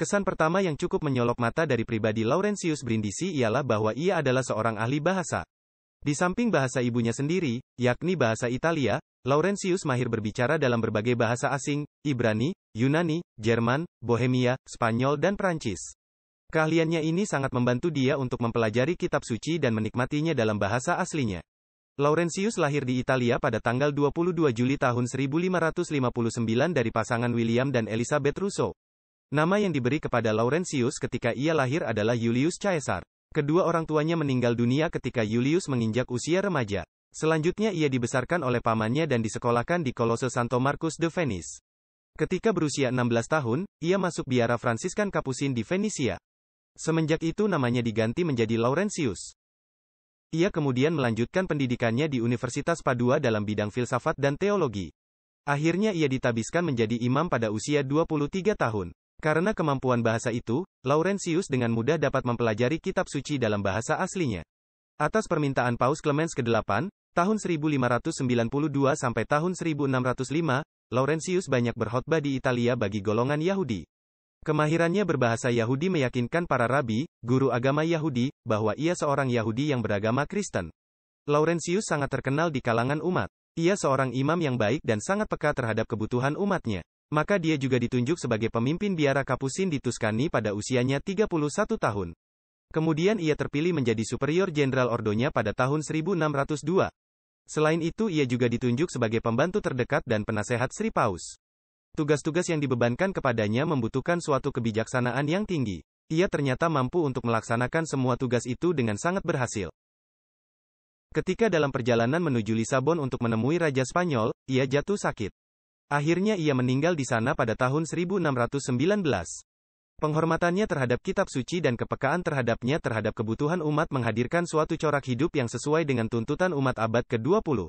Kesan pertama yang cukup menyolok mata dari pribadi Laurentius Brindisi ialah bahwa ia adalah seorang ahli bahasa. Di samping bahasa ibunya sendiri, yakni bahasa Italia, Laurentius mahir berbicara dalam berbagai bahasa asing, Ibrani, Yunani, Jerman, Bohemia, Spanyol dan Prancis. Keahliannya ini sangat membantu dia untuk mempelajari kitab suci dan menikmatinya dalam bahasa aslinya. Laurentius lahir di Italia pada tanggal 22 Juli tahun 1559 dari pasangan William dan Elizabeth Russo. Nama yang diberi kepada Laurentius ketika ia lahir adalah Julius Caesar. Kedua orang tuanya meninggal dunia ketika Julius menginjak usia remaja. Selanjutnya ia dibesarkan oleh pamannya dan disekolahkan di Kolose Santo Markus de Venice. Ketika berusia 16 tahun, ia masuk biara Fransiskan Kapusin di Venesia. Semenjak itu namanya diganti menjadi Laurentius. Ia kemudian melanjutkan pendidikannya di Universitas Padua dalam bidang filsafat dan teologi. Akhirnya ia ditabiskan menjadi imam pada usia 23 tahun. Karena kemampuan bahasa itu, Laurentius dengan mudah dapat mempelajari kitab suci dalam bahasa aslinya. Atas permintaan Paus Clemens ke-8, tahun 1592 sampai tahun 1605, Laurentius banyak berkhotbah di Italia bagi golongan Yahudi. Kemahirannya berbahasa Yahudi meyakinkan para rabi, guru agama Yahudi, bahwa ia seorang Yahudi yang beragama Kristen. Laurentius sangat terkenal di kalangan umat. Ia seorang imam yang baik dan sangat peka terhadap kebutuhan umatnya. Maka dia juga ditunjuk sebagai pemimpin biara Kapusin di Tuscany pada usianya 31 tahun. Kemudian ia terpilih menjadi superior jenderal ordonya pada tahun 1602. Selain itu ia juga ditunjuk sebagai pembantu terdekat dan penasehat Sri Paus. Tugas-tugas yang dibebankan kepadanya membutuhkan suatu kebijaksanaan yang tinggi. Ia ternyata mampu untuk melaksanakan semua tugas itu dengan sangat berhasil. Ketika dalam perjalanan menuju Lisabon untuk menemui Raja Spanyol, ia jatuh sakit. Akhirnya ia meninggal di sana pada tahun 1619. Penghormatannya terhadap kitab suci dan kepekaan terhadapnya terhadap kebutuhan umat menghadirkan suatu corak hidup yang sesuai dengan tuntutan umat abad ke-20.